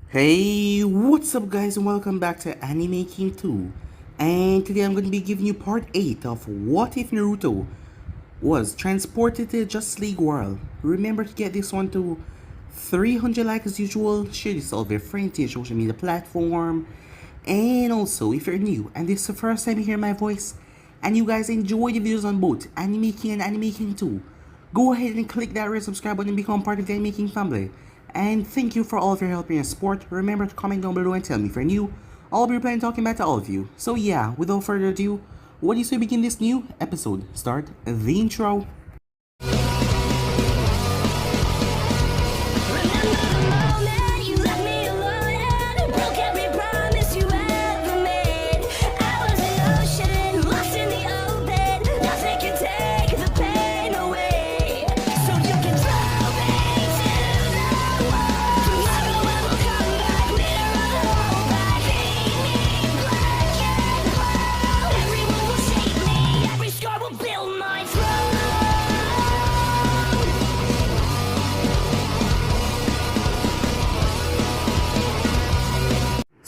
Hey, what's up guys and welcome back to Anime King 2. And today I'm going to be giving you part 8 of What If Naruto was transported to the Justice League world. Remember to get this one to 300 likes as usual, share this all with your friends to your social media platform. And also, if you're new and this is the first time you hear my voice and you guys enjoy the videos on both Anime King and Anime King 2, go ahead and click that red subscribe button and become part of the Anime King family. And thank you for all of your help and your support. Remember to comment down below and tell me if you're new. I'll be replying talking back to all of you. So yeah, without further ado, what do you say we begin this new episode? Start the intro.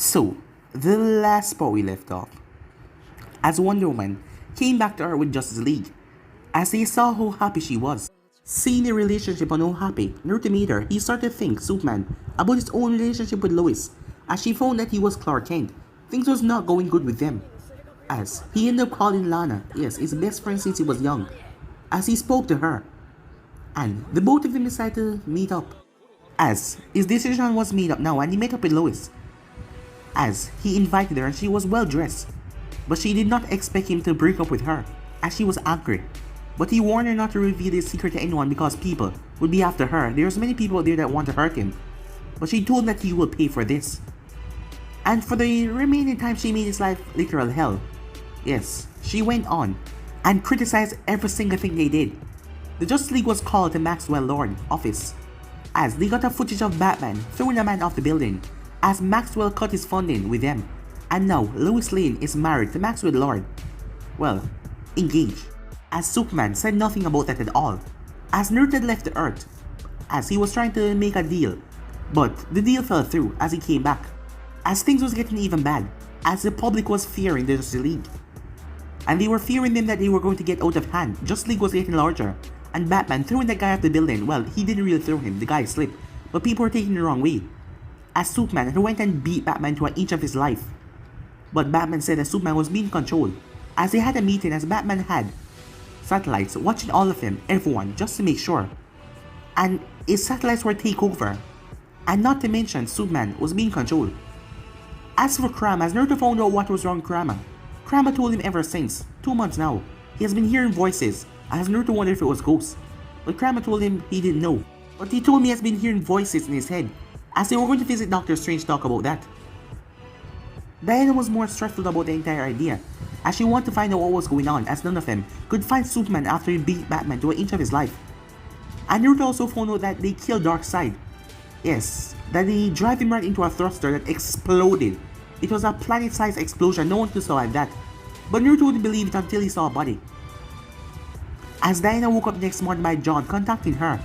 So, the last spot we left off, as Wonder Woman came back to Earth with Justice League, as they saw how happy she was. Seeing the relationship and how happy Naruto made her, he started to think Superman about his own relationship with Lois, as she found that he was Clark Kent. Things was not going good with them, as he ended up calling Lana, yes, his best friend since he was young, as he spoke to her, and the both of them decided to meet up. As his decision was made up now and he met up with Lois, as he invited her and she was well dressed, but she did not expect him to break up with her as she was angry. But he warned her not to reveal his secret to anyone because people would be after her. There's many people out there that want to hurt him, but she told him that he will pay for this. And for the remaining time she made his life literal hell. Yes, she went on and criticized every single thing they did. The Justice League was called to Maxwell Lord office as they got a footage of Batman throwing a man off the building, as Maxwell cut his funding with them, and now Lois Lane is married to Maxwell Lord. Well, engaged, as Superman said nothing about that at all, as Naruto had left the Earth, as he was trying to make a deal, but the deal fell through as he came back, as things was getting even bad, as the public was fearing the Justice League, and they were fearing them that they were going to get out of hand. Justice League was getting larger, and Batman throwing that guy off the building. Well, he didn't really throw him, the guy slipped, but people were taking it the wrong way, as Superman went and beat Batman to an inch of his life. But Batman said that Superman was being controlled, as they had a meeting as Batman had satellites watching all of them, everyone, just to make sure. And his satellites were taken over, and not to mention Superman was being controlled. As for Kurama, as Naruto found out what was wrong with Kurama, Kurama told him ever since, 2 months now, he has been hearing voices, as Naruto wondered if it was ghosts. But Kurama told him he didn't know, but he told me he has been hearing voices in his head, as they were going to visit Doctor Strange to talk about that. Diana was more stressful about the entire idea, as she wanted to find out what was going on, as none of them could find Superman after he beat Batman to an inch of his life. And Naruto also found out that they killed Darkseid. Yes, that they drive him right into a thruster that exploded. It was a planet-sized explosion, no one could survive that. But Naruto wouldn't believe it until he saw a body. As Diana woke up next morning by John contacting her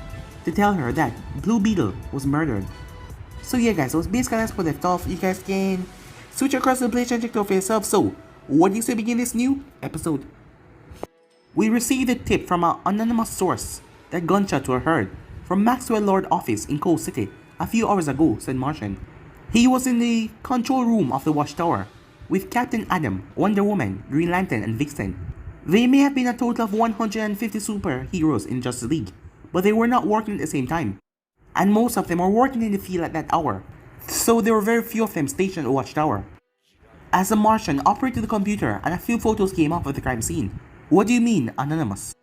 to tell her that Blue Beetle was murdered. So yeah guys, that was basically that's what left off. You guys can switch across the page and check it out for yourself. So, what do you say begin this new episode? We received a tip from an anonymous source that gunshots were heard from Maxwell Lord office in Cold City a few hours ago, said Martian. He was in the control room of the Watchtower with Captain Atom, Wonder Woman, Green Lantern, and Vixen. They may have been a total of 150 superheroes in Justice League, but they were not working at the same time, and most of them were working in the field at that hour, so there were very few of them stationed at the Watchtower. As the Martian operated the computer and a few photos came up of the crime scene. What do you mean, anonymous?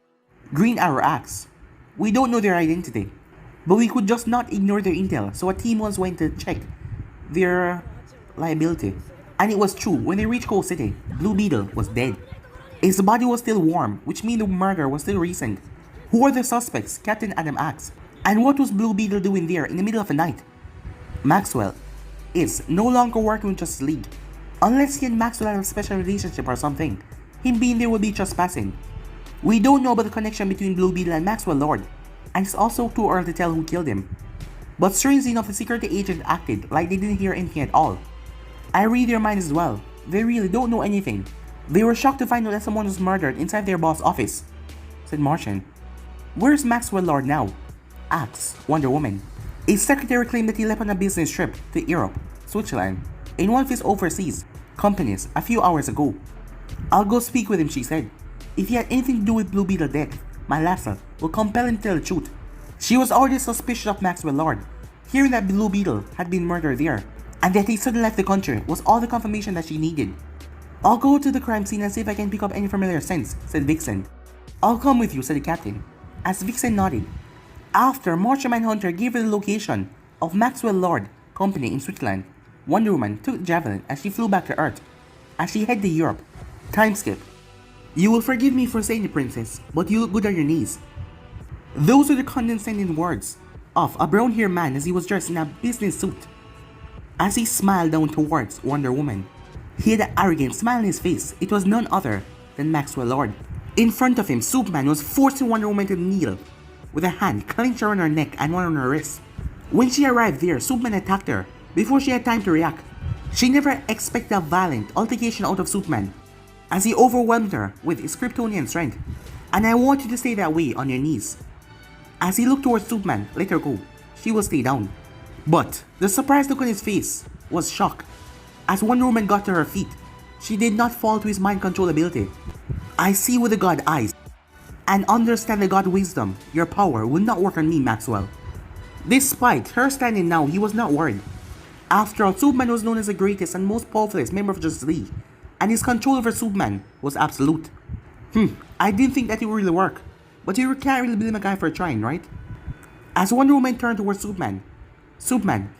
Green Arrow asks. We don't know their identity, but we could just not ignore their intel, so a team once went to check their liability. And it was true, when they reached Cold City, Blue Beetle was dead. His body was still warm, which means the murder was still recent. Who are the suspects? Captain Adam asks. And what was Blue Beetle doing there in the middle of the night? Maxwell is no longer working with Justice League. Unless he and Maxwell have a special relationship or something, him being there would be trespassing. We don't know about the connection between Blue Beetle and Maxwell Lord, and it's also too early to tell who killed him. But strangely enough, the security agent acted like they didn't hear anything at all. I read their minds as well. They really don't know anything. They were shocked to find out that someone was murdered inside their boss' office, said Martian. Where's Maxwell Lord now? Asks Wonder Woman. A secretary claimed that he left on a business trip to Europe, Switzerland, in one of his overseas companies a few hours ago. I'll go speak with him, she said. If he had anything to do with Blue Beetle death, my Lassa will compel him to tell the truth. She was already suspicious of Maxwell Lord. Hearing that Blue Beetle had been murdered there, and that he suddenly left the country was all the confirmation that she needed. I'll go to the crime scene and see if I can pick up any familiar scents, said Vixen. I'll come with you, said the captain, as Vixen nodded. After Martian Manhunter gave her the location of Maxwell Lord Company in Switzerland, Wonder Woman took the javelin as she flew back to Earth. As she headed to Europe, time skip. You will forgive me for saying it, princess, but you look good on your knees. Those were the condescending words of a brown-haired man as he was dressed in a business suit. As he smiled down towards Wonder Woman, he had an arrogant smile on his face. It was none other than Maxwell Lord. In front of him, Superman was forcing Wonder Woman to kneel, with a hand clenched around her neck and one on her wrist. When she arrived there, Superman attacked her before she had time to react. She never expected a violent altercation out of Superman, as he overwhelmed her with his Kryptonian strength. And I want you to stay that way on your knees. As he looked towards Superman, let her go. She will stay down. But the surprised look on his face was shock. As Wonder Woman got to her feet, she did not fall to his mind control ability. I see with the God eyes, and understand the God wisdom. Your power will not work on me, Maxwell. Despite her standing now, he was not worried. After all, Superman was known as the greatest and most powerful member of Justice League, and his control over Superman was absolute. I didn't think that it would really work, but you can't really blame a guy for trying, right? As Wonder Woman turned towards Superman,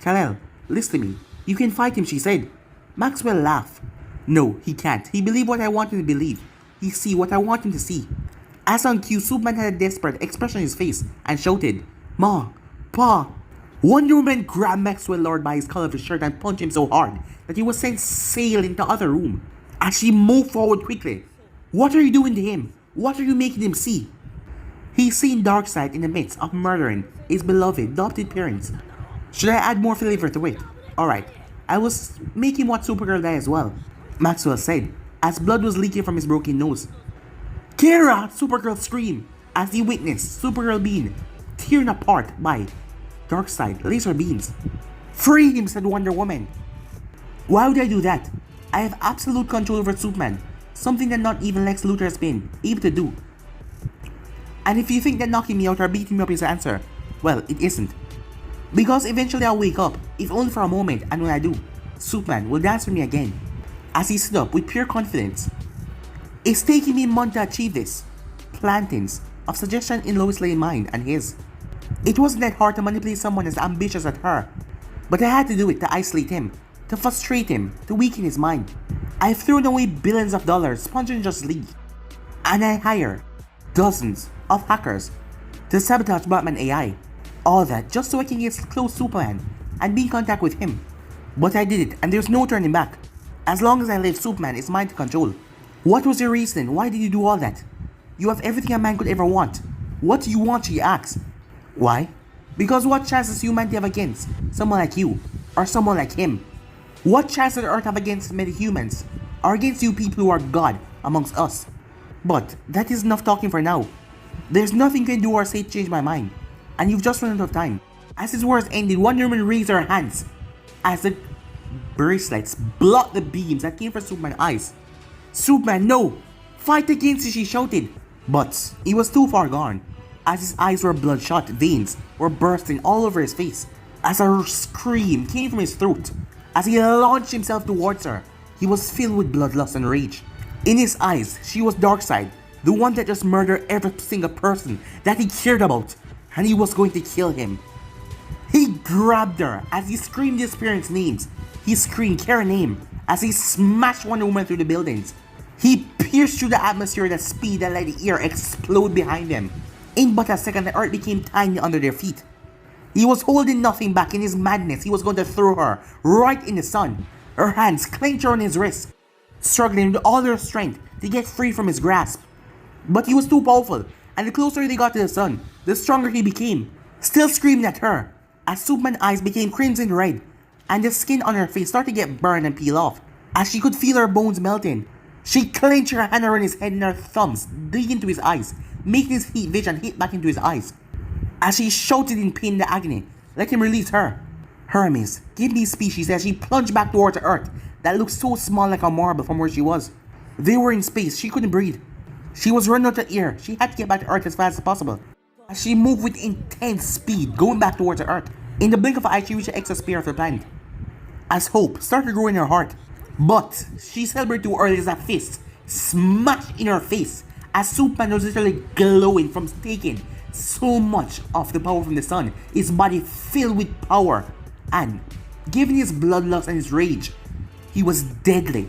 Kal-El, listen to me. You can fight him, she said. Maxwell laughed. No, he can't. He believed what I want him to believe. He see what I want him to see. As on cue, Superman had a desperate expression on his face and shouted, Ma, Pa. Wonder Woman grabbed Maxwell Lord by his collar of his shirt and punched him so hard that he was sent sailing into the other room. As she moved forward quickly, what are you doing to him? What are you making him see? He's seen Darkseid in the midst of murdering his beloved adopted parents. Should I add more flavor to it? Alright, I was making watch Supergirl die as well, Maxwell said, as blood was leaking from his broken nose. Kara! Supergirl screamed as he witnessed Supergirl being torn apart by Darkseid laser beams. Free him, said Wonder Woman. Why would I do that? I have absolute control over Superman, something that not even Lex Luthor has been able to do. And if you think that knocking me out or beating me up is the answer, well, it isn't. Because eventually I'll wake up, if only for a moment, and when I do, Superman will dance with me again. As he stood up with pure confidence. It's taking me a month to achieve this. Plantings of suggestion in Lois Lane's mind and his. It wasn't that hard to manipulate someone as ambitious as her, but I had to do it to isolate him, to frustrate him, to weaken his mind. I've thrown away billions of dollars sponsoring Justice League, and I hire dozens of hackers to sabotage Batman AI. All that just so I can get close to Superman and be in contact with him. But I did it, and there's no turning back. As long as I live, Superman is mine to control. What was your reason? Why did you do all that? You have everything a man could ever want. What do you want, she asks. Why? Because what chances humanity have against someone like you, or someone like him? What chance does the Earth have against many humans, or against you people who are God amongst us? But that is enough talking for now. There's nothing you can do or say to change my mind, and you've just run out of time. As his words ended, Wonder Woman raised her hands as the bracelets blocked the beams that came from Superman's eyes. Superman, no! Fight against it, she shouted. But he was too far gone, as his eyes were bloodshot, veins were bursting all over his face, as a scream came from his throat. As he launched himself towards her, he was filled with bloodlust and rage. In his eyes, she was Darkseid, the one that just murdered every single person that he cared about, and he was going to kill him. He grabbed her as he screamed his parents' names. He screamed Kara's name as he smashed Wonder Woman through the buildings. He pierced through the atmosphere at a speed that let the air explode behind them. In but a second, the earth became tiny under their feet. He was holding nothing back. In his madness, he was going to throw her right in the sun. Her hands clenched around his wrist, struggling with all her strength to get free from his grasp. But he was too powerful, and the closer they got to the sun, the stronger he became. Still screaming at her, as Superman's eyes became crimson red, and the skin on her face started to get burned and peel off. As she could feel her bones melting, she clenched her hand around his head and her thumbs dig into his eyes, making his heat vision hit back into his eyes. As she shouted in pain and agony, let him release her. Hermes, give me speed, she said as she plunged back towards the earth that looked so small like a marble from where she was. They were in space, she couldn't breathe. She was running out of air, she had to get back to earth as fast as possible. As she moved with intense speed, going back towards the earth, in the blink of an eye she reached the exosphere of the planet. As hope started to grow in her heart, but she celebrated too early as a fist smashed in her face as Superman was literally glowing from taking so much of the power from the sun, his body filled with power, and given his bloodlust and his rage, he was deadly.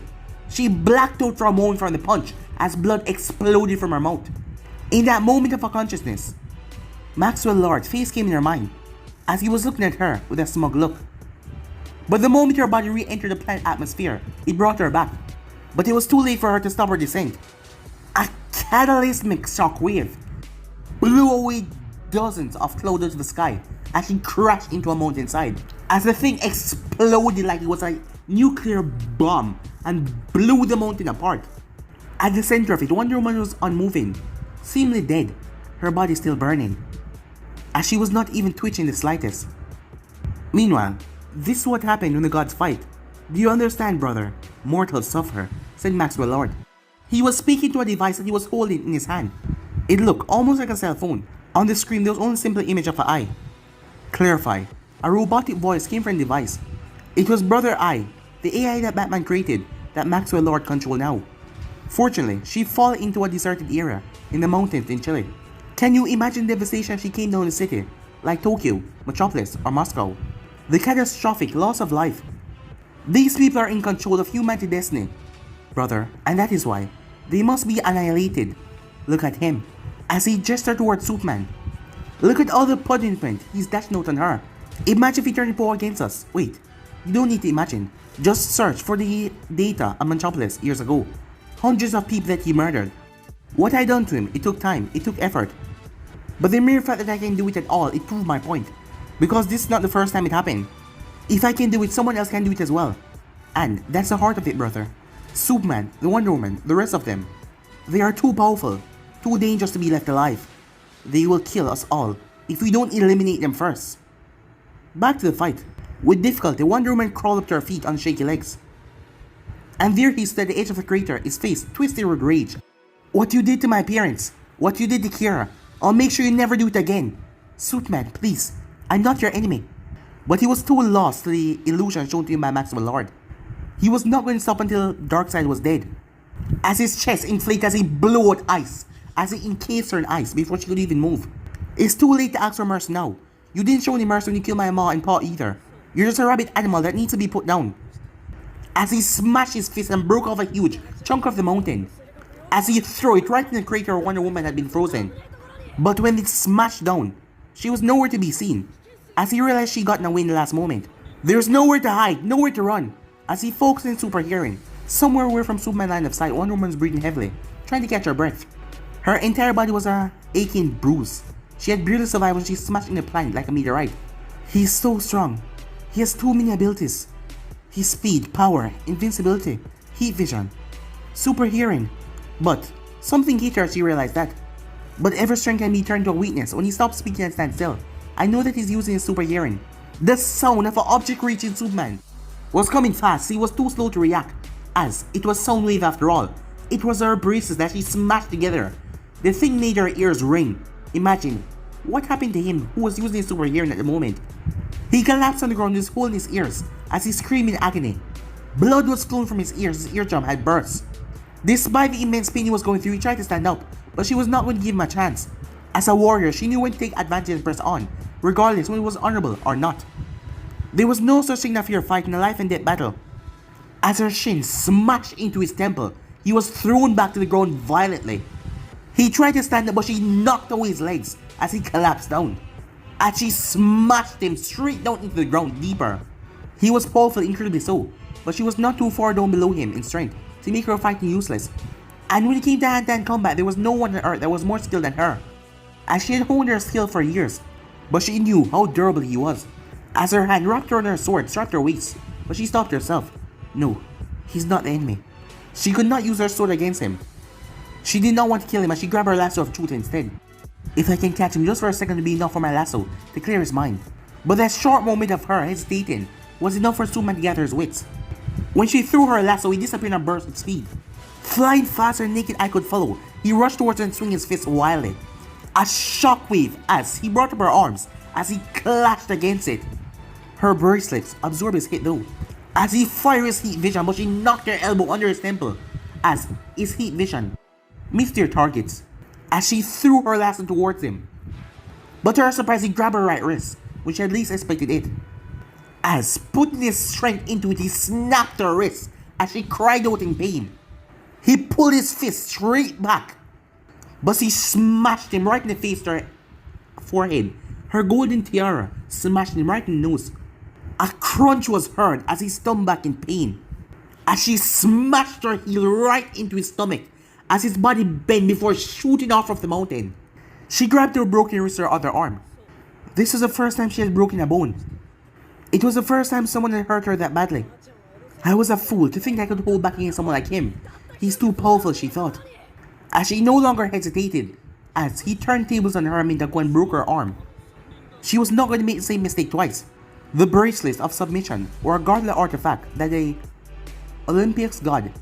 She blacked out for a moment from the punch as blood exploded from her mouth. In that moment of her consciousness, Maxwell Lord's face came in her mind as he was looking at her with a smug look. But the moment her body re-entered the planet atmosphere, it brought her back. But it was too late for her to stop her descent. A cataclysmic shockwave blew away dozens of clouds out of the sky as she crashed into a mountainside. As the thing exploded like it was a nuclear bomb and blew the mountain apart. At the center of it, Wonder Woman was unmoving, seemingly dead, her body still burning, as she was not even twitching the slightest. Meanwhile, this is what happened when the gods fight. Do you understand, brother? Mortals suffer, said Maxwell Lord. He was speaking to a device that he was holding in his hand. It looked almost like a cell phone. On the screen there was only a simple image of an eye. Clarify. A robotic voice came from the device. It was Brother Eye, the AI that Batman created, that Maxwell Lord controlled now. Fortunately, she fell into a deserted area in the mountains in Chile. Can you imagine the devastation if she came down the city, like Tokyo, Metropolis, or Moscow? The catastrophic loss of life. These people are in control of humanity's destiny, brother, and that is why they must be annihilated. Look at him, as he gestured towards Superman. Look at all the punishment he's dashing out on her. Imagine if he turned power against us. Wait, you don't need to imagine. Just search for the data on Metropolis years ago. Hundreds of people that he murdered. What I done to him, it took time, it took effort. But the mere fact that I can do it at all, it proved my point. Because this is not the first time it happened. If I can do it, someone else can do it as well. And that's the heart of it, brother. Superman, the Wonder Woman, the rest of them. They are too powerful, too dangerous to be left alive. They will kill us all if we don't eliminate them first. Back to the fight. With difficulty, Wonder Woman crawled up to her feet on shaky legs. And there he stood at the edge of the crater, his face twisted with rage. What you did to my parents, what you did to Kira, I'll make sure you never do it again. Superman, please, I'm not your enemy. But he was too lost to the illusion shown to him by Maxwell Lord. He was not going to stop until Darkseid was dead. As his chest inflated as he blew out ice, as he encased her in ice before she could even move. It's too late to ask for mercy now. You didn't show any mercy when you killed my ma and pa either. You're just a rabbit animal that needs to be put down. As he smashed his fist and broke off a huge chunk of the mountain. As he threw it right in the crater where Wonder Woman had been frozen. But when it smashed down, she was nowhere to be seen. As he realized she gotten away in the last moment. There's nowhere to hide, nowhere to run. As he focused in super hearing, somewhere away from Superman's line of sight, Wonder Woman's breathing heavily, trying to catch her breath. Her entire body was a aching bruise. She had barely survived when she smashed in the planet like a meteorite. He's so strong. He has too many abilities. His speed, power, invincibility, heat vision, super hearing. But something hit her as she realized that. But ever strength can be turned to a weakness when he stops speaking and stands still. I know that he's using his super hearing. The sound of an object reaching Superman was coming fast. He was too slow to react, as it was sound wave after all. It was her braces that she smashed together. The thing made her ears ring. Imagine what happened to him who was using his super hearing at the moment. He collapsed on the ground, just holding his ears as he screamed in agony. Blood was flowing from his ears. His eardrum had burst. Despite the immense pain he was going through, he tried to stand up, but she was not going to give him a chance. As a warrior, she knew when to take advantage and press on, regardless when it was honorable or not. There was no such thing as fear fight in a life and death battle. As her shin smashed into his temple, he was thrown back to the ground violently. He tried to stand up, but she knocked away his legs as he collapsed down. As she smashed him straight down into the ground deeper. He was powerful, incredibly so, but she was not too far down below him in strength to make her fighting useless. And when it came to hand-to-hand combat, there was no one on earth that was more skilled than her. As she had honed her skill for years, but she knew how durable he was. as her hand wrapped around her sword strapped her waist, but she stopped herself. No, he's not the enemy. She could not use her sword against him. She did not want to kill him as she grabbed her lasso of truth instead. If I can catch him just for a second to be enough for my lasso to clear his mind. But that short moment of her hesitating was enough for Superman to gather his wits. When she threw her lasso, he disappeared in a burst of speed. Flying faster than naked eye could follow, he rushed towards her and swung his fist wildly. A shockwave as he brought up her arms as he clashed against it. Her bracelets absorbed his hit though, as he fired his heat vision, but she knocked her elbow under his temple as his heat vision missed their targets as she threw her lasso towards him. But to her surprise, he grabbed her right wrist, which she had least expected it. As putting his strength into it, he snapped her wrist as she cried out in pain. He pulled his fist straight back, but she smashed him right in the face to her forehead. Her golden tiara smashed him right in the nose. A crunch was heard as he stumbled back in pain, as she smashed her heel right into his stomach as his body bent before shooting off of the mountain. She grabbed her broken wrist with her other arm. This was the first time she had broken a bone. It was the first time someone had hurt her that badly. I was a fool to think I could hold back against someone like him. He's too powerful, she thought. As she no longer hesitated, as he turned tables on her and made the gun broke her arm. She was not going to make the same mistake twice. The bracelet of submission were a godly artifact that the Olympics god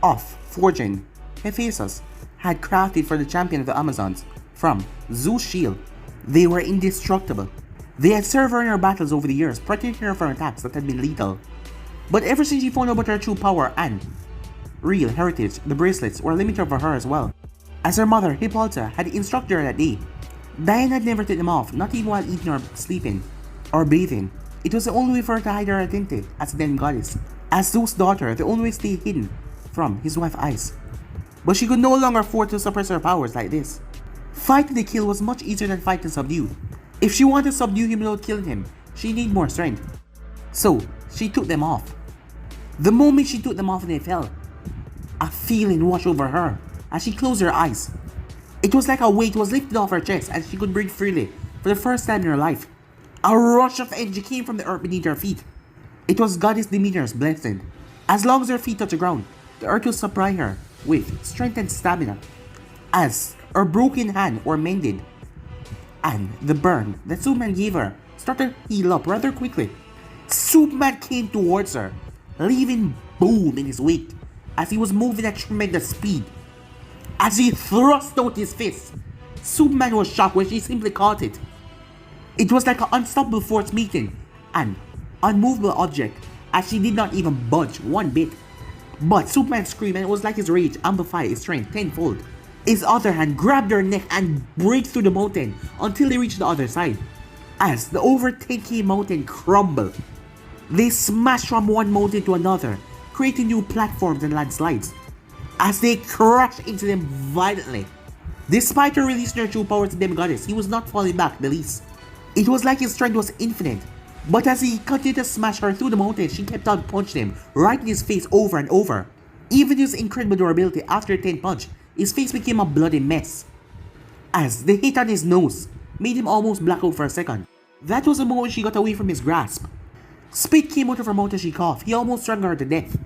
of forging, Hephaestus, had crafted for the champion of the Amazons from Zeus' shield. They were indestructible. They had served her in her battles over the years, protecting her from attacks that had been lethal. But ever since she found out about her true power and real heritage, the bracelets were limited for her as well. As her mother, Hippolyta, had instructed her that day, Diane had never taken them off, not even while eating or sleeping or bathing. It was the only way for her to hide her identity as a then goddess. As Zeus' daughter, the only way to stay hidden from his wife's eyes. But she could no longer afford to suppress her powers like this. Fighting to kill was much easier than fighting to subdue. If she wanted to subdue him without killing him, she needed more strength. So, she took them off. The moment she took them off and they fell, a feeling washed over her as she closed her eyes. It was like a weight was lifted off her chest and she could breathe freely for the first time in her life. A rush of energy came from the earth beneath her feet. It was Goddess Demeter's blessing. As long as her feet touched the ground, the earth will supply her with strength and stamina. As her broken hand were mended, and the burn that Superman gave her started to heal up rather quickly. Superman came towards her, leaving Boom in his wake as he was moving at tremendous speed. As he thrust out his fist, Superman was shocked when she simply caught it. It was like an unstoppable force meeting an unmovable object as she did not even budge one bit. But Superman screamed and it was like his rage amplified his strength tenfold. His other hand grabbed her neck and break through the mountain until they reached the other side. As the over 10k mountain crumbled, they smashed from one mountain to another, creating new platforms and landslides. As they crashed into them violently. Despite her releasing her true powers to Dem Goddess, he was not falling back the least. It was like his strength was infinite. But as he continued to smash her through the mountain, she kept on punching him right in his face over and over. Even his incredible durability after a 10th punch, his face became a bloody mess. As the hit on his nose made him almost black out for a second. That was the moment she got away from his grasp. Spit came out of her mouth as she coughed. He almost strangled her to death.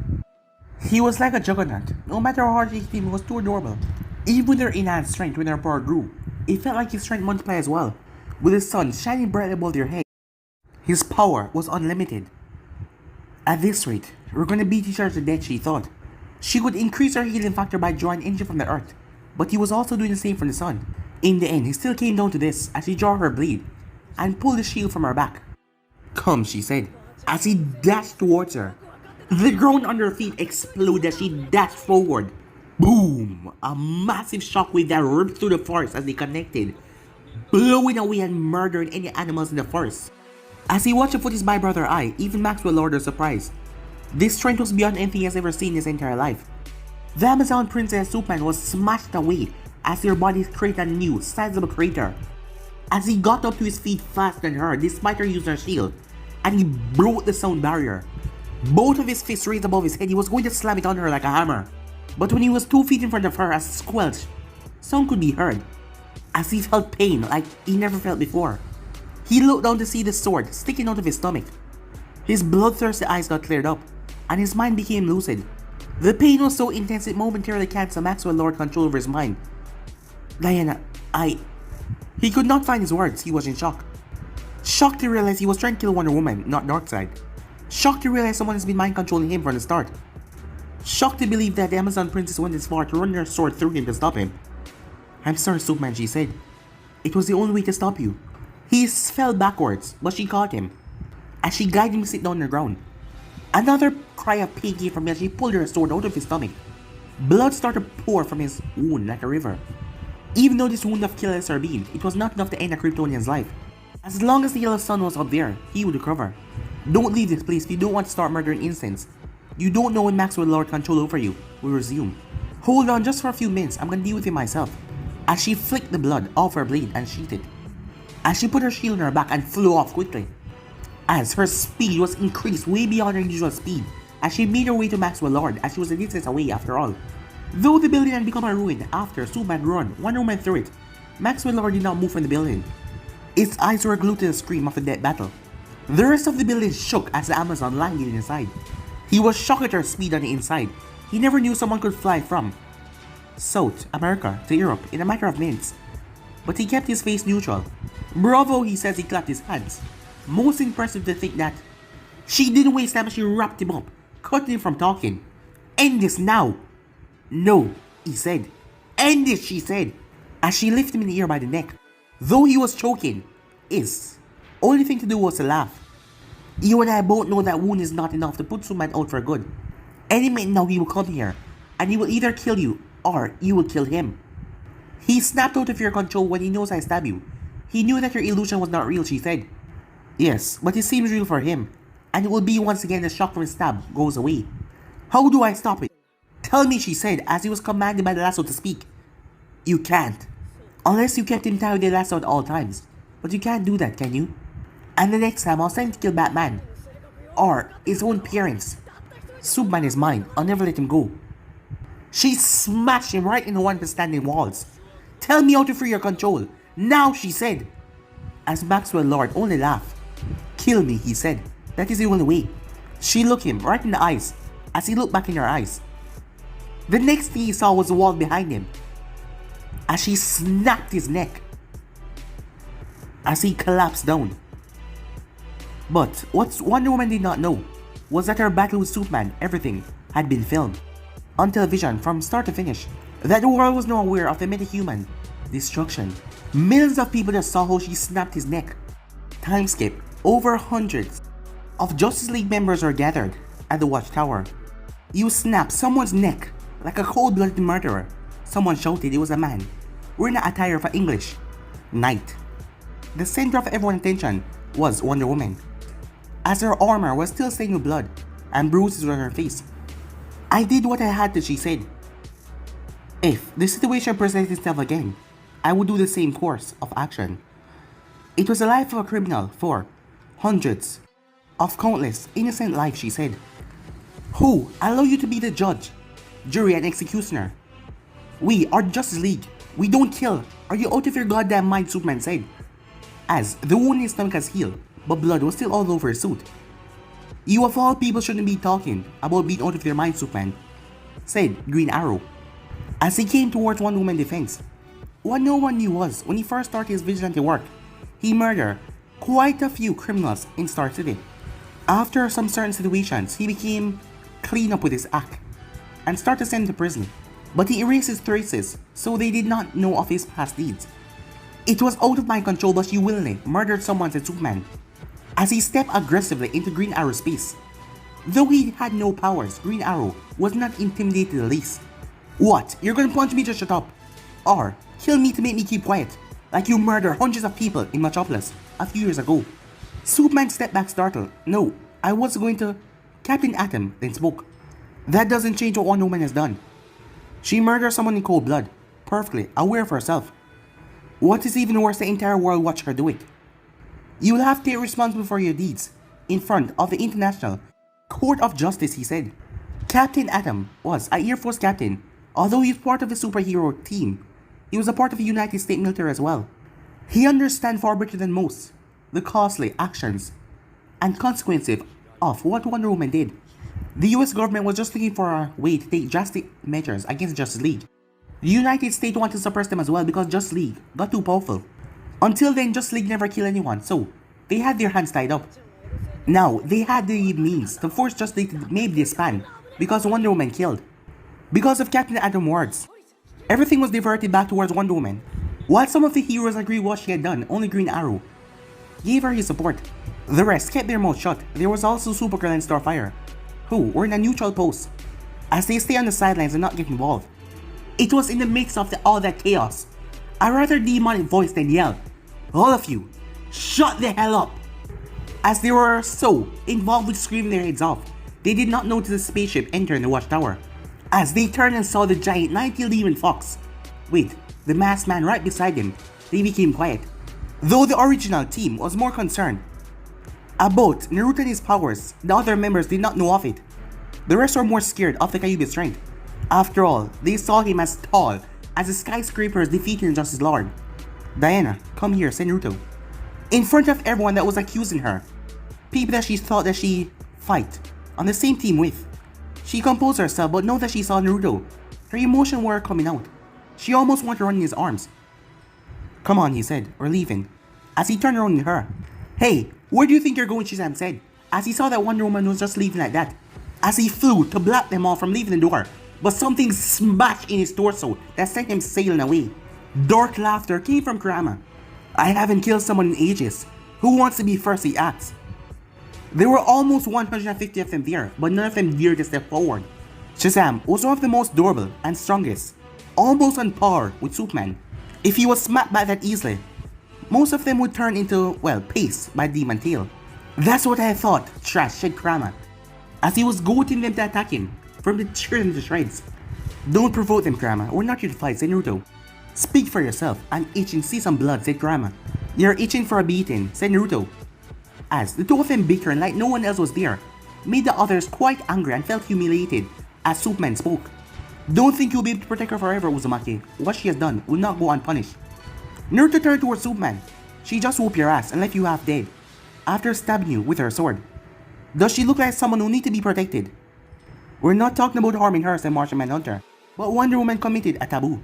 He was like a juggernaut. No matter how hard he hit him, he was too adorable. Even with her enhanced strength when her power grew, it felt like his strength multiplied as well. With the sun shining brightly above their head, his power was unlimited. At this rate, we're gonna beat each other to death, she thought. She could increase her healing factor by drawing energy from the earth, but he was also doing the same from the sun. In the end, he still came down to this as he drew her blade and pulled the shield from her back. Come, she said, as he dashed towards her. The ground under her feet exploded as she dashed forward. Boom! A massive shockwave that ripped through the forest as they connected, blowing away and murdering any animals in the forest. As he watched the footage by brother eye, even Maxwell lowered her surprise. This strength was beyond anything he has ever seen in his entire life. The Amazon Princess Superman was smashed away as their bodies created a new, sizable crater. As he got up to his feet faster than her, despite her using her shield, and he broke the sound barrier. Both of his fists raised above his head, he was going to slam it on her like a hammer. But when he was 2 feet in front of her, a squelch sound could be heard, as he felt pain like he never felt before. He looked down to see the sword sticking out of his stomach. His bloodthirsty eyes got cleared up, and his mind became lucid. The pain was so intense it momentarily canceled Maxwell Lord control over his mind. Diana, He could not find his words. He was in shock. Shocked to realize he was trying to kill Wonder Woman, not Darkseid. Shocked to realize someone has been mind controlling him from the start. Shocked to believe that the Amazon Princess went this far to run their sword through him to stop him. I'm sorry, Superman, she said. It was the only way to stop you. He fell backwards, but she caught him, as she guided him to sit down on the ground. Another cry of pain came from me as she pulled her sword out of his stomach. Blood started to pour from his wound like a river. Even though this wound of killed Lesser Being, it was not enough to end a Kryptonian's life. As long as the yellow sun was up there, he would recover. Don't leave this place if you don't want to start murdering innocents. You don't know when Maxwell Lord control over you will resume. Hold on just for a few minutes, I'm gonna deal with him myself. As she flicked the blood off her blade and sheathed it. As she put her shield on her back and flew off quickly. As her speed was increased way beyond her usual speed, as she made her way to Maxwell Lord as she was a distance away after all. Though the building had become a ruin after Superman run Wonder Woman through it, Maxwell Lord did not move from the building. Its eyes were glued to the scream of a dead battle. The rest of the building shook as the Amazon landed inside. He was shocked at her speed on the inside. He never knew someone could fly from South America to Europe in a matter of minutes. But he kept his face neutral. Bravo, he says. He clapped his hands. Most impressive to think that she didn't waste time as she wrapped him up, cutting him from talking. End this now. No, he said. End this, she said, as she lifted him in the air by the neck. Though he was choking, his only thing to do was to laugh. You and I both know that wound is not enough to put Superman out for good. Any minute now he will come here, and he will either kill you, or you will kill him. He snapped out of your control when he knows I stab you. He knew that your illusion was not real, she said. Yes, but it seems real for him, and it will be once again the shock from his stab goes away. How do I stop it? Tell me, she said, as he was commanded by the lasso to speak. You can't. Unless you kept him tied with the lasso at all times. But you can't do that, can you? And the next time I'll send him to kill Batman. Or his own parents. Superman is mine. I'll never let him go. She smashed him right into one of the standing walls. Tell me how to free your control. Now, she said. As Maxwell Lord only laughed. Kill me, he said. That is the only way. She looked him right in the eyes as he looked back in her eyes. The next thing he saw was the wall behind him. As she snapped his neck. As he collapsed down. But what Wonder Woman did not know was that her battle with Superman, everything, had been filmed. On television from start to finish. That the world was now aware of the metahuman destruction. Millions of people just saw how she snapped his neck. Time skip. Over hundreds of Justice League members were gathered at the Watchtower. You snapped someone's neck like a cold-blooded murderer. Someone shouted it was a man wearing an attire for English night. The center of everyone's attention was Wonder Woman, as her armor was still stained with blood and bruises on her face. I did what I had to, she said. If the situation presents itself again, I would do the same course of action. It was the life of a criminal for hundreds of countless innocent lives, she said. Who allow you to be the judge, jury, and executioner? We are Justice League. We don't kill. Are you out of your goddamn mind, Superman said. As the wound in his stomach has healed, but blood was still all over his suit. You of all people shouldn't be talking about being out of your mind, Superman, said Green Arrow, as he came towards Wonder Woman's defense. What no one knew was, when he first started his vigilante work, he murdered quite a few criminals in Star City. After some certain situations, he became clean up with his act and started to send to prison. But he erased his traces, so they did not know of his past deeds. It was out of my control, but you willingly murdered someone, said Superman, as he stepped aggressively into Green Arrow's space. Though he had no powers, Green Arrow was not intimidated the least. What? You're gonna punch me to shut up? Or kill me to make me keep quiet, like you murdered hundreds of people in Metropolis a few years ago? Superman stepped back startled. No, I was going to... Captain Atom then spoke. That doesn't change what Wonder Woman has done. She murdered someone in cold blood, perfectly aware of herself. What is even worse, the entire world watched her do it. You will have to take responsibility for your deeds in front of the International Court of Justice, he said. Captain Atom was an Air Force captain. Although he was part of the superhero team, he was a part of the United States military as well. He understands far better than most the costly actions and consequences of what Wonder Woman did. The US government was just looking for a way to take drastic measures against Justice League. The United States wanted to suppress them as well because Justice League got too powerful. Until then, Justice League never killed anyone, so they had their hands tied up. Now, they had the means to force Justice League to maybe disband because Wonder Woman killed. Because of Captain Atom's words, everything was diverted back towards Wonder Woman. While some of the heroes agreed what she had done, only Green Arrow gave her his support. The rest kept their mouths shut. There was also Supergirl and Starfire, who were in a neutral post, as they stay on the sidelines and not get involved. It was in the midst of all that chaos, a rather demonic voice then yelled, "All of you, shut the hell up!" As they were so involved with screaming their heads off, they did not notice the spaceship enter the watchtower. As they turned and saw the giant 90 demon fox with the masked man right beside them, they became quiet. Though the original team was more concerned about Naruto and his powers, the other members did not know of it. The rest were more scared of the Kyuubi's strength. After all, they saw him as tall as the skyscrapers defeating Justice Lord. "Diana, come here," said Naruto. In front of everyone that was accusing her, people that she thought that she fight on the same team with. She composed herself, but now that she saw Naruto, her emotions were coming out. She almost wanted to run in his arms. "Come on," he said, "we're leaving." As he turned around to her. "Hey, where do you think you're going?" Shazam said, as he saw that Wonder Woman was just leaving like that. As he flew to block them all from leaving the door, but something smashed in his torso that sent him sailing away. Dark laughter came from Kurama. "I haven't killed someone in ages. Who wants to be first?" he asked. There were almost 150 of them there, but none of them dared to step forward. Shazam was one of the most durable and strongest, almost on par with Superman. If he was smacked back that easily, most of them would turn into, well, paste by Demon Tail. "That's what I thought," Trash said Kurama, as he was goading them to attack him from the tearing them to shreds. "Don't provoke them, Kurama. We're not here to fight," said Naruto. "Speak for yourself. I'm itching to see some blood," said Kurama. "You're itching for a beating," said Naruto. As the two of them bickering like no one else was there, made the others quite angry and felt humiliated as Superman spoke. "Don't think you'll be able to protect her forever, Uzumaki. What she has done will not go unpunished." Naruto turned towards Superman. "She just whooped your ass and left you half dead, after stabbing you with her sword. Does she look like someone who needs to be protected?" "We're not talking about harming her," said Martian Manhunter, "but Wonder Woman committed a taboo.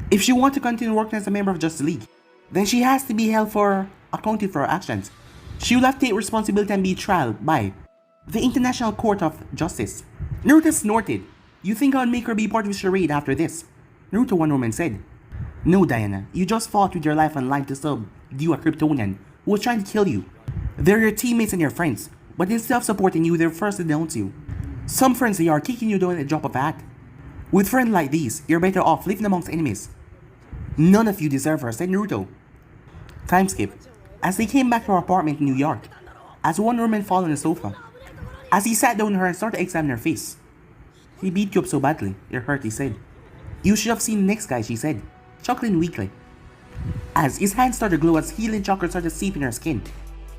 If she wants to continue working as a member of Justice League, then she has to be held accounted for her actions. She will have to take responsibility and be tried by the International Court of Justice." Naruto snorted. "You think I'll make her be part of the charade after this?" Naruto, Wonder Woman said. "No, Diana, you just fought with your life on line to subdue a Kryptonian who was trying to kill you. They're your teammates and your friends, but instead of supporting you, they're first to denounce you. Some friends they are kicking you down at the drop of a hat. With friends like these, you're better off living amongst enemies. None of you deserve her," said Naruto. Time skip. As they came back to her apartment in New York, as Wonder Woman fell on the sofa. As he sat down her and started to examine her face. "He beat you up so badly, you're hurt," he said. "You should have seen the next guy," she said, chuckling weakly. As his hands started to glow as healing chakra started to seep in her skin,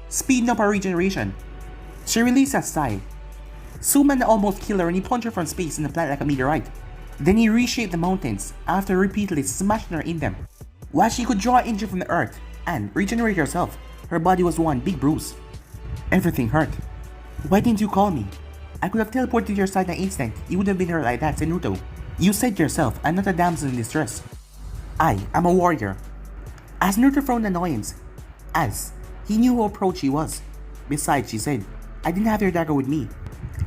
speeding up her regeneration. She released a sigh. Superman almost killed her and he punched her from space in the planet like a meteorite. Then he reshaped the mountains after repeatedly smashing her in them. While she could draw energy from the earth and regenerate herself, her body was one big bruise. Everything hurt. "Why didn't you call me? I could have teleported to your side in an instant. You wouldn't have been hurt like that," said Naruto. "You said yourself, I'm not a damsel in distress. I am a warrior." As Naruto frowned annoyance, as he knew how approached she was. "Besides," she said, "I didn't have your dagger with me.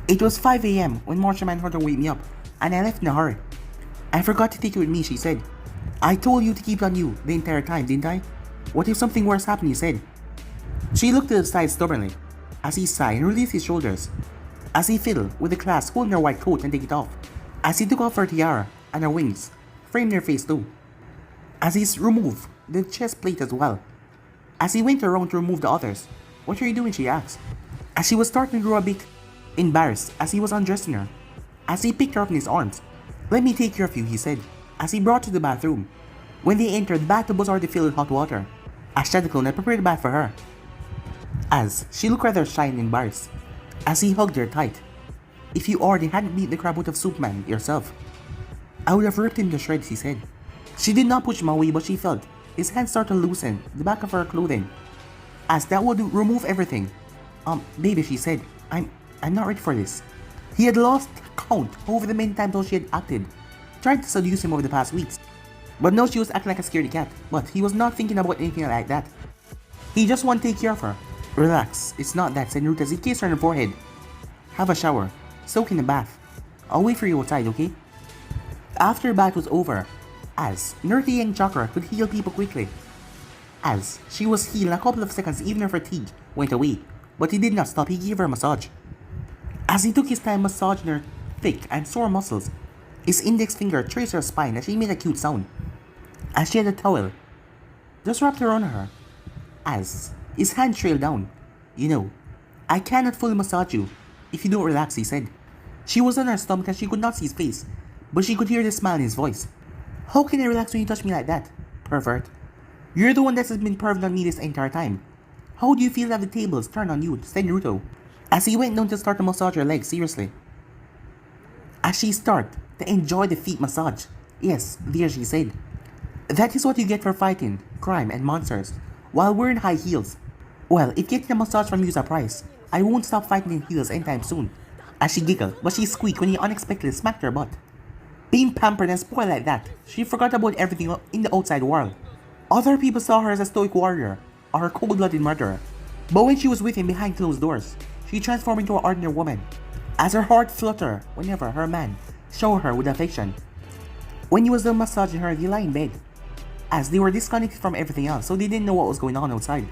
It was 5 AM when Martian Manhunter woke me up, and I left in a hurry. I forgot to take it with me," she said. "I told you to keep it on you the entire time, didn't I? What if something worse happened?" he said. She looked to the side stubbornly, as he sighed and released his shoulders, as he fiddled with the clasp holding her white coat and take it off, as he took off her tiara and her wings, framed her face too, as he removed the chest plate as well. As he went around to remove the others. "What are you doing?" she asked, as she was starting to grow a bit embarrassed as he was undressing her, as he picked her up in his arms. "Let me take care of you," he said, as he brought her to the bathroom. When they entered, the bathtub was already filled with hot water, as Shadowclone had prepared a bath for her. As she looked rather shy and embarrassed, as he hugged her tight. "If you already hadn't beat the crap out of Superman yourself, I would have ripped him to shreds," he said. She did not push him away, but she felt his hands start to loosen the back of her clothing. as that would remove everything. Baby, she said, I'm not ready for this. He had lost count over the many times she had acted, tried to seduce him over the past weeks. But now she was acting like a scaredy cat, but he was not thinking about anything like that. He just wanted to take care of her. Relax, it's not that, said Naruto as he kissed her on the forehead. Have a shower, soak in a bath. I'll wait for you outside, okay? After the bath was over, as Naruto and chakra could heal people quickly. As she was healed in a couple of seconds, even her fatigue went away, but he did not stop, he gave her a massage. As he took his time massaging her thick and sore muscles, his index finger traced her spine as she made a cute sound. As she had a towel just wrapped around her, as his hand trailed down. You know, I cannot fully massage you if you don't relax, he said. She was on her stomach and she could not see his face, but she could hear the smile in his voice. How can I relax when you touch me like that, pervert? You're the one that has been perving on me this entire time. How do you feel that the tables turned on you, said Naruto, as he went down to start to massage her legs seriously. As she started to enjoy the feet massage. Yes, there she said. That is what you get for fighting crime and monsters while wearing high heels. Well, if getting a massage from you is a price, I won't stop fighting in heels anytime soon. As she giggled, but she squeaked when he unexpectedly smacked her butt. Being pampered and spoiled like that, she forgot about everything in the outside world. Other people saw her as a stoic warrior or a cold-blooded murderer. But when she was with him behind closed doors, she transformed into an ordinary woman. As her heart fluttered whenever her man showed her with affection. When he was done massaging her, they lay in bed, as they were disconnected from everything else, so they didn't know what was going on outside.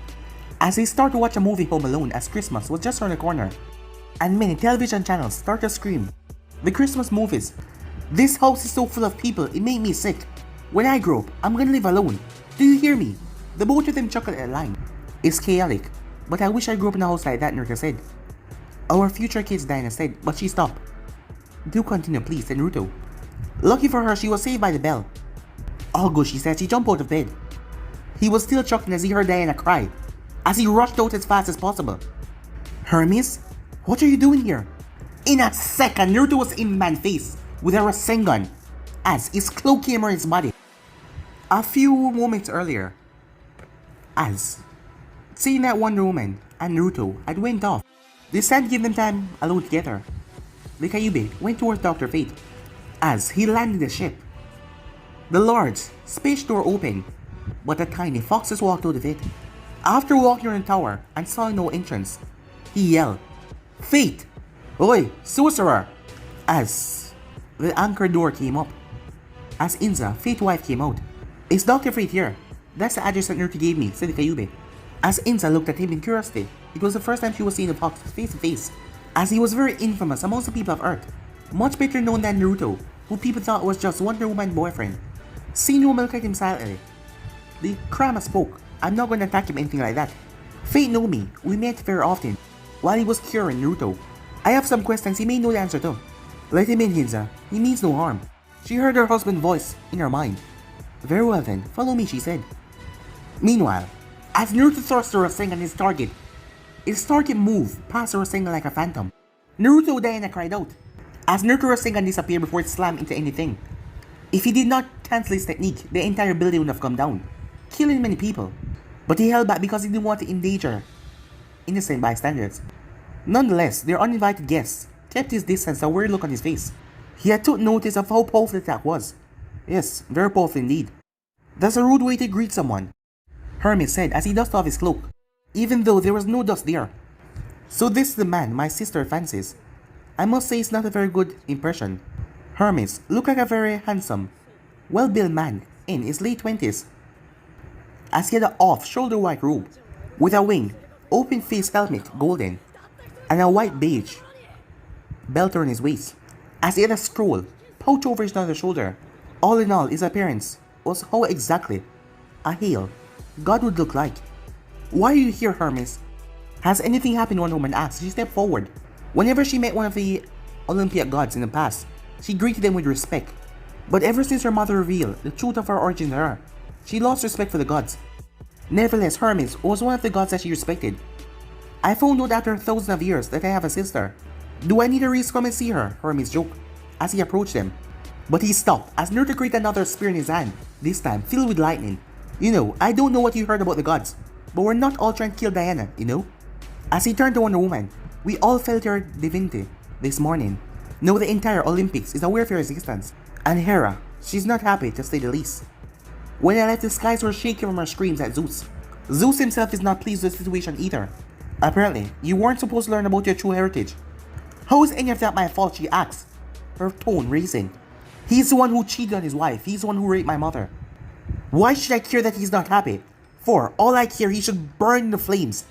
As they started to watch a movie Home Alone, as Christmas was just around the corner, and many television channels started to scream, "The Christmas movies! This house is so full of people, it made me sick. When I grow up, I'm gonna live alone. Do you hear me?" The both of them chuckled at a line. It's chaotic, but I wish I grew up in a house like that, Naruto said. Our future kids, Diana said, but she stopped. Do continue, please, said Naruto. Lucky for her, she was saved by the bell. All good, she said. She jumped out of bed. He was still chuckling as he heard Diana cry, as he rushed out as fast as possible. Hermes, what are you doing here? In a second, Naruto was in man's face with a Rasengan, as his cloak came around his body. A few moments earlier, as seeing that Wonder Woman and Naruto had went off, they decided to give them time alone together. The Kyuubi went towards Dr. Fate as he landed the ship. The Lord's space door opened, but the tiny foxes walked out of it. After walking around the tower and saw no entrance, he yelled, Fate! Oi, sorcerer! As the anchor door came up. As Inza, Fate's wife, came out. Is Dr. Fate here? That's the address that Naruto gave me, said the Kyuubi. As Inza looked at him in curiosity, it was the first time she was seeing the fox face to face, as he was very infamous amongst the people of Earth, much better known than Naruto, who people thought was just Wonder Woman's boyfriend. Seeing Woman look at him silently, the Kurama spoke. I'm not going to attack him anything like that. Fate know me, we met very often, while he was curing Naruto. I have some questions he may know the answer to. Let him in, Hinza, he means no harm. She heard her husband's voice in her mind. Very well then, follow me, she said. Meanwhile, as Naruto thrust the Rasengan at his target moved past the Rasengan like a phantom. Naruto Diana cried out, as Naruto Rasengan disappeared before it slammed into anything. If he did not cancel his technique, the entire building would have come down, killing many people. But he held back because he didn't want to endanger innocent bystanders. Nonetheless, their uninvited guests kept his distance, a weird look on his face. He had took notice of how powerful the attack was. Yes, very powerful indeed. That's a rude way to greet someone, Hermes said as he dusted off his cloak, even though there was no dust there. So this is the man my sister fancies. I must say it's not a very good impression. Hermes looked like a very handsome, well-built man in his late 20s, as he had an off-shoulder white robe, with a winged, open-faced helmet golden, and a white beige belt around his waist, as he had a scroll pouch over his other shoulder. All in all, his appearance was how exactly a hale god would look like. Why are you here, Hermes? Has anything happened? One woman asked. She stepped forward. Whenever she met one of the Olympic gods in the past, she greeted them with respect. But ever since her mother revealed the truth of her origin to her, she lost respect for the gods. Nevertheless, Hermes was one of the gods that she respected. I found out after thousands of years that I have a sister. Do I need a reason to come and see her? Hermes joked as he approached them. But he stopped as Naruto created another spear in his hand, this time filled with lightning. You know, I don't know what you heard about the gods, But we're not all trying to kill Diana, you know? As he turned to Wonder Woman, we all felt your divinity this morning. Know the entire Olympics is aware of your existence. And Hera, she's not happy to say the least. When I left, the skies were shaking from her screams at Zeus. Zeus himself is not pleased with the situation either. Apparently, you weren't supposed to learn about your true heritage. How is any of that my fault, she asks, her tone raising. He's the one who cheated on his wife. He's the one who raped my mother. Why should I care that he's not happy? For all I care, he should burn in the flames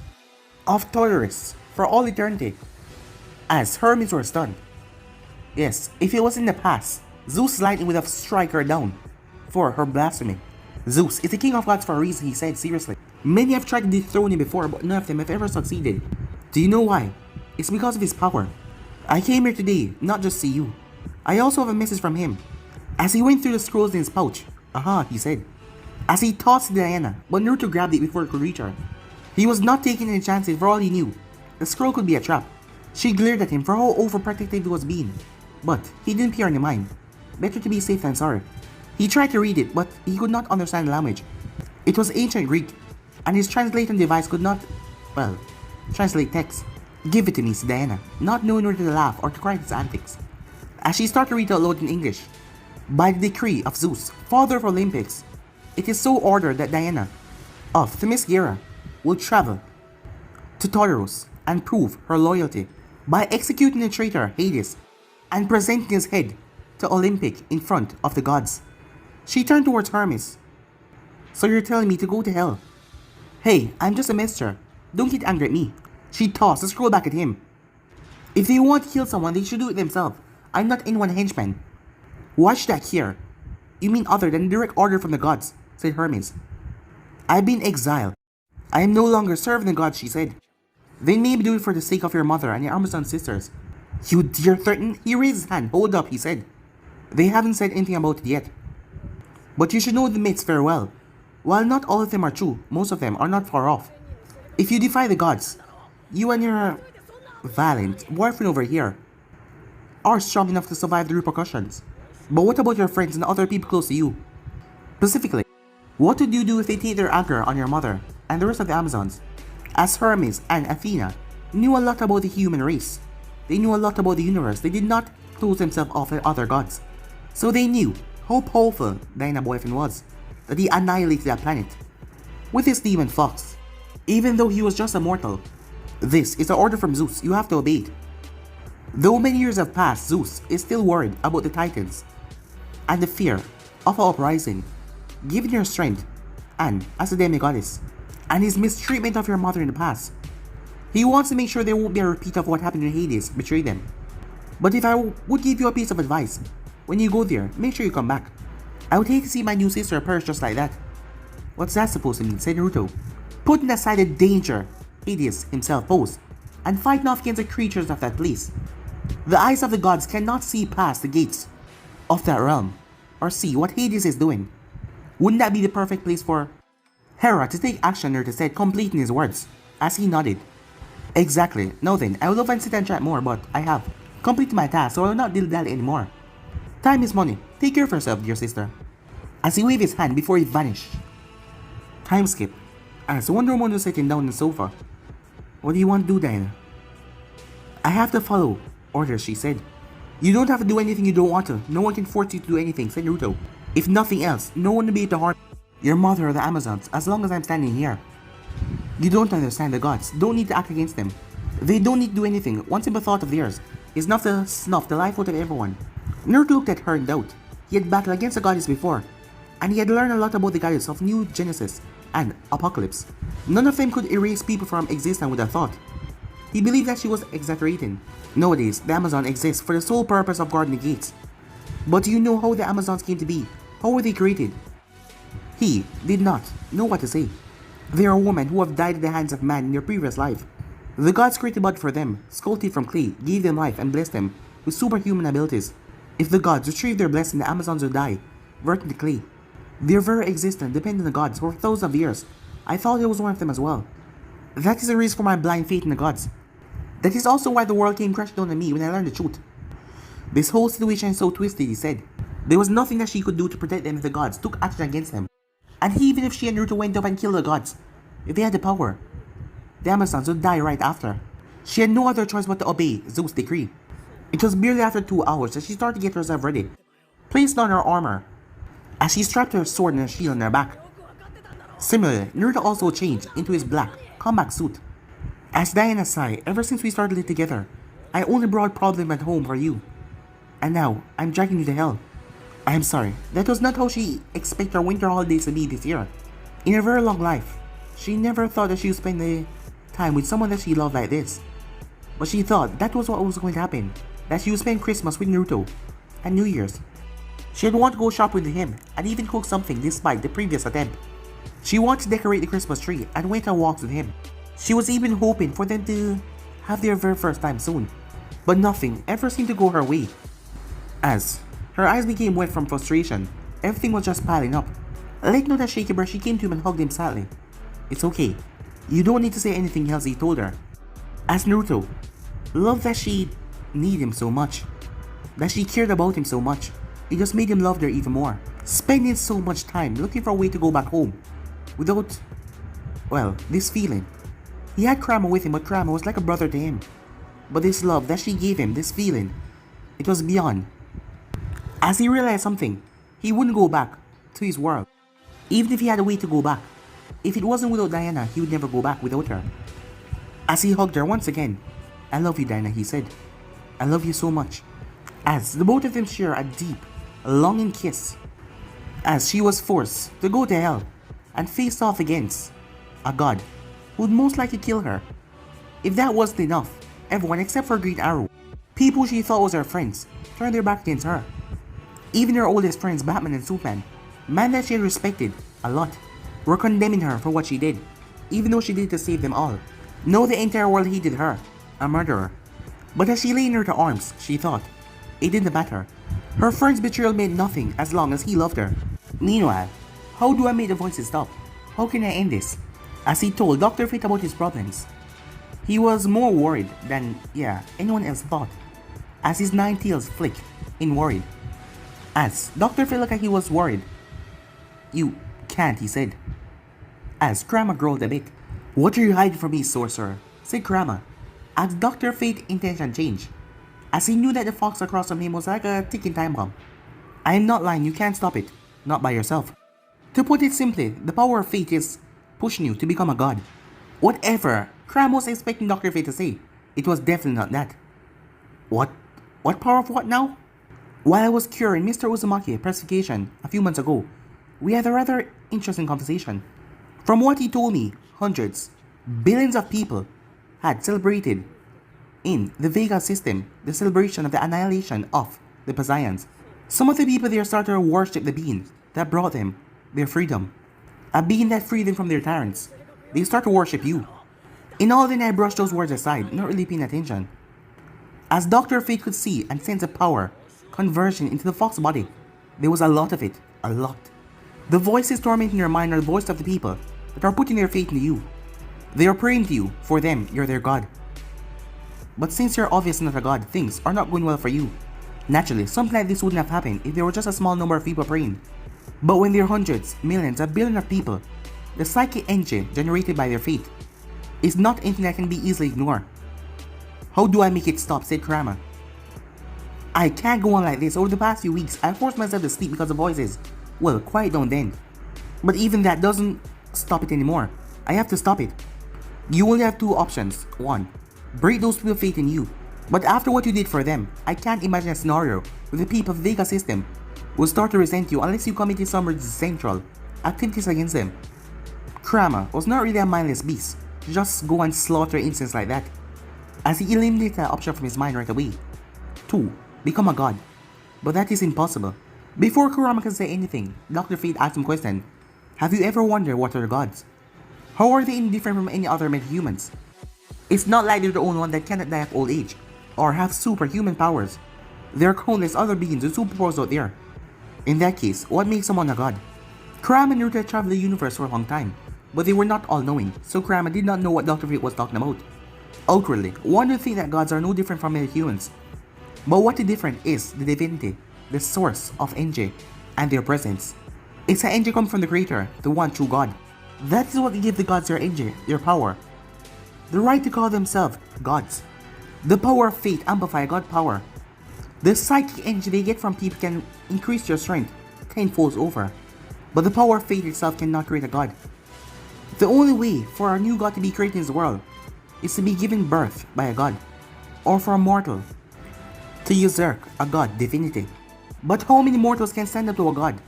of Tartarus for all eternity. As Hermes were stunned. Yes, if it was in the past, Zeus' lightning would have struck her down for her blasphemy. Zeus is the king of gods for a reason, he said seriously. Many have tried to dethrone him before, but none of them have ever succeeded. Do you know why? It's because of his power. I came here today, not just to see you. I also have a message from him. As he went through the scrolls in his pouch, aha, he said. As he tossed Diana, but Naruto grabbed it before it could reach her. He was not taking any chances for all he knew. The scroll could be a trap. She glared at him for how overprotective he was being. But he didn't pay her any mind. Better to be safe than sorry. He tried to read it, but he could not understand the language. It was ancient Greek, and his translating device could not, well, translate text. Give it to me, said Diana, not knowing whether to laugh or to correct his antics. As she started to read out loud in English. By the decree of Zeus, father of Olympics, it is so ordered that Diana, of Themyscira, will travel to Tartarus and prove her loyalty by executing the traitor Hades and presenting his head to Olympic in front of the gods. She turned towards Hermes. So you're telling me to go to hell? Hey, I'm just a messenger. Don't get angry at me. She tossed the scroll back at him. If they want to kill someone, they should do it themselves. I'm not anyone's henchman. Why should I care? You mean other than direct order from the gods, said Hermes. I've been exiled. I am no longer serving the gods, she said. Then maybe do it for the sake of your mother and your Amazon sisters. You dare threaten? He raised his hand. Hold up, he said. They haven't said anything about it yet. But you should know the myths very well. While not all of them are true, most of them are not far off. If you defy the gods, you and your valiant boyfriend over here are strong enough to survive the repercussions. But what about your friends and other people close to you? Specifically, what would you do if they take their anchor on your mother and the rest of the Amazons? As Hermes and Athena knew a lot about the human race, they knew a lot about the universe. They did not close themselves off to other gods. So they knew how powerful Diana's boyfriend was, that he annihilated that planet with his demon fox. Even though he was just a mortal, this is an order from Zeus, you have to obey it. Though many years have passed, Zeus is still worried about the Titans and the fear of an uprising, given your strength and as a demigoddess, and his mistreatment of your mother in the past. He wants to make sure there won't be a repeat of what happened when Hades betrayed them. But if I would give you a piece of advice, when you go there, make sure you come back. I would hate to see my new sister perish just like that. What's that supposed to mean, said Naruto, putting aside the danger Hades himself posed, and fighting off against the creatures of that place. The eyes of the gods cannot see past the gates of that realm, or see what Hades is doing. Wouldn't that be the perfect place for Hera to take action, Naruto said, completing his words, as he nodded. Exactly. Now then, I would love to sit and chat more, but I have completed my task, so I will not dilly-dally anymore. Time is money. Take care of yourself, dear sister. As he waved his hand before he vanished. Time skip. As Wonder Woman was sitting down on the sofa. What do you want to do, Diana? I have to follow orders, she said. You don't have to do anything you don't want to. No one can force you to do anything, said Naruto. If nothing else, no one will be able to harm your mother or the Amazons as long as I'm standing here. You don't understand, the gods don't need to act against them. They don't need to do anything. One simple thought of theirs is enough to snuff the life out of everyone. Naruto looked at her in doubt. He had battled against the goddess before, and he had learned a lot about the goddess of New Genesis and Apocalypse. None of them could erase people from existence with a thought. He believed that she was exaggerating. Nowadays, the Amazon exists for the sole purpose of guarding the gates. But do you know how the Amazons came to be? How were they created? He did not know what to say. They are women who have died at the hands of man in their previous life. The gods created blood for them, sculpted from clay, gave them life and blessed them with superhuman abilities. If the gods retrieve their blessing, the Amazons will die, burnt in the clay. Their very existence depended on the gods for thousands of years. I thought I was one of them as well. That is the reason for my blind faith in the gods. That is also why the world came crashing down on me when I learned the truth. This whole situation is so twisted, he said. There was nothing that she could do to protect them if the gods took action against them. And even if she and Naruto went up and killed the gods, If they had the power, the Amazons would die right after. She had no other choice but to obey Zeus' decree. It was barely after 2 hours that she started to get herself ready, placed on her armor, as she strapped her sword and her shield on her back. Similarly, Naruto also changed into his black combat suit. As Diana sighed, ever since we started it together, I only brought problem at home for you. And now, I'm dragging you to hell. I'm sorry, that was not how she expected her winter holidays to be this year. In her very long life, she never thought that she would spend the time with someone that she loved like this. But she thought that was what was going to happen, that she would spend Christmas with Naruto, and New Year's. She had wanted to go shop with him, and even cook something despite the previous attempt. She wanted to decorate the Christmas tree and went on walks with him. She was even hoping for them to have their very first time soon, but nothing ever seemed to go her way. As her eyes became wet from frustration, everything was just piling up. Like not a shaky breath, she came to him and hugged him sadly. It's okay. You don't need to say anything else, he told her. As Naruto loved that she needed him so much, that she cared about him so much, it just made him love her even more. Spending so much time looking for a way to go back home without, well, this feeling. He had Kurama with him, but Kurama was like a brother to him. But this love that she gave him, this feeling, it was beyond. As he realized something, he wouldn't go back to his world. Even if he had a way to go back, if it wasn't without Diana, he would never go back without her. As he hugged her once again, I love you, Diana, he said. I love you so much. As the both of them share a deep, longing kiss. As she was forced to go to hell and face off against a god who would most likely kill her. If that wasn't enough, everyone except for Green Arrow, people she thought was her friends, turned their back against her. Even her oldest friends, Batman and Superman, men that she had respected a lot, were condemning her for what she did, even though she did to save them all. No, the entire world hated her, a murderer. But as she lay in her arms, she thought, it didn't matter. Her friend's betrayal meant nothing as long as he loved her. Meanwhile, how do I make the voices stop? How can I end this? As he told Dr. Fate about his problems, he was more worried than, anyone else thought, as his 9 tails flicked in worried. As Dr. Fate looked like he was worried. You can't, he said. As Kurama growled a bit. What are you hiding from me, sorcerer? Said Kurama. As Dr. Fate's intention changed, as he knew that the fox across from him was like a ticking time bomb. I am not lying, you can't stop it. Not by yourself. To put it simply, the power of fate is pushing you to become a god. Whatever Kurama was expecting Dr. Fate to say, it was definitely not that. What power of what now? While I was curing Mr. Uzumaki's personification a few months ago, we had a rather interesting conversation. From what he told me, hundreds, billions of people had celebrated in the Vega system the celebration of the annihilation of the Pasayans. Some of the people there started to worship the being that brought them their freedom, a being that freed them from their tyrants. They start to worship you. In all, then I brushed those words aside, not really paying attention. As Dr. Fate could see and sense the power conversion into the fox body, there was a lot of it, a lot. The voices tormenting your mind are the voice of the people that are putting their faith in you. They are praying to you, for them, you're their god. But since you're obviously not a god, things are not going well for you. Naturally, something like this wouldn't have happened if there were just a small number of people praying. But when there are hundreds, millions, a billion of people, the psychic engine generated by their faith is not anything that can be easily ignored. How do I make it stop? Said Kurama. I can't go on like this. Over the past few weeks, I forced myself to sleep because of voices. Well, quiet down then. But even that doesn't stop it anymore. I have to stop it. You only have 2 options. 1. Break those people's faith in you. But after what you did for them, I can't imagine a scenario where the people of the Vega system will start to resent you unless you committed some central activities against them. Kurama was not really a mindless beast to just go and slaughter instants like that, as he eliminated that option from his mind right away. 2. Become a god. But that is impossible. Before Kurama can say anything, Dr. Fate asked him a question. Have you ever wondered what are gods? How are they any different from any other metahumans? It's not like they're the only one that cannot die of old age, or have superhuman powers. There are countless other beings with superpowers out there. In that case, what makes someone a god? Kurama and Naruto had traveled the universe for a long time, but they were not all-knowing, so Kurama did not know what Dr. Fate was talking about. Outwardly, one would think that gods are no different from metahumans. But what is different is the divinity, the source of energy, and their presence. Its energy comes from the Creator, the one true God. That is what give the gods their energy, their power. The right to call themselves gods. The power of fate amplify god power. The psychic energy they get from people can increase their strength tenfold over. But the power of fate itself cannot create a god. The only way for a new god to be created in this world is to be given birth by a god, or for a mortal to usurp a god divinity. But how many mortals can stand up to a god,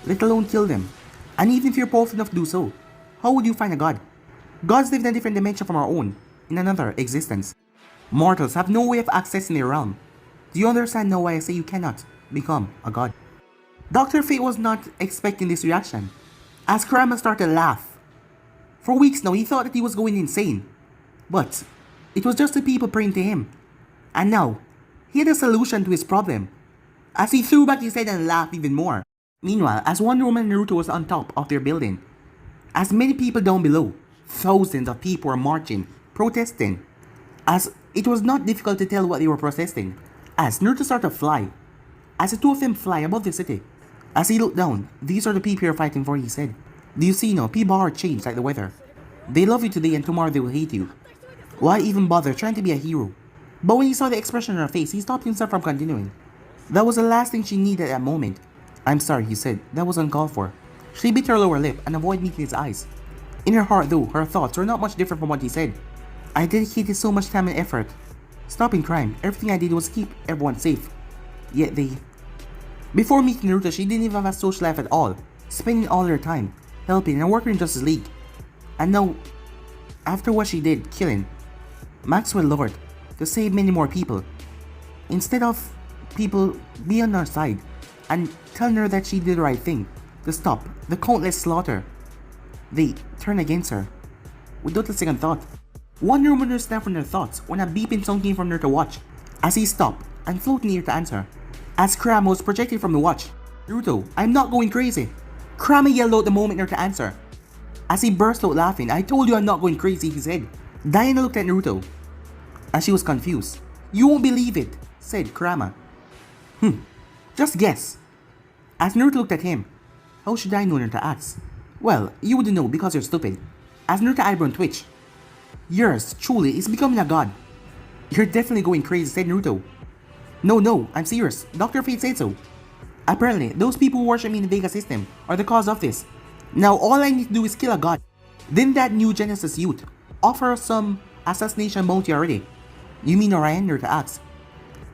let alone kill them? And even if you're powerful enough to do so, how would you find a god? Gods live in a different dimension from our own, in another existence. Mortals have no way of accessing their realm. Do you understand now why I say you cannot become a god? Dr. Fate was not expecting this reaction, as Kurama started to laugh. For weeks now, he thought that he was going insane. But it was just the people praying to him. And now, he had a solution to his problem, as he threw back his head and laughed even more. Meanwhile, as Wonder Woman and Naruto was on top of their building, as many people down below, thousands of people were marching, protesting, as it was not difficult to tell what they were protesting. As Naruto started to fly, as the two of them fly above the city, as he looked down, these are the people you're fighting for, he said. Do you see now, people are changed like the weather. They love you today and tomorrow they will hate you. Why even bother trying to be a hero? But when he saw the expression on her face, he stopped himself from continuing. That was the last thing she needed at that moment. I'm sorry, he said. That was uncalled for. She bit her lower lip and avoided meeting his eyes. In her heart though, her thoughts were not much different from what he said. I dedicated so much time and effort. Stopping crime, everything I did was keep everyone safe. Yet they... Before meeting Naruto, she didn't even have a social life at all, spending all her time helping and working in Justice League. And now, after what she did, killing Maxwell Lord to save many more people, instead of people being on her side and telling her that she did the right thing to stop the countless slaughter, they turn against her without a second thought. Wonder Woman understood from their thoughts when a beeping sound came from Naruto watch, as he stopped and floated near to answer. As Kurama was projected from the watch, Naruto, I'm not going crazy. Kurama yelled out the moment Naruto answered. As he burst out laughing, I told you I'm not going crazy, he said. Diana looked at Naruto, as she was confused. You won't believe it, said Kurama. Just guess. As Naruto looked at him, how should I know, Naruto asked. Well, you wouldn't know because you're stupid. As Naruto eyebrow twitched. Yours, truly, is becoming a god. You're definitely going crazy, said Naruto. No, I'm serious. Dr. Fate said so. Apparently, those people who worship me in the Vega system are the cause of this. Now all I need to do is kill a god. Didn't that new Genesis youth offer some assassination bounty already? You mean Orion, Naruto asked.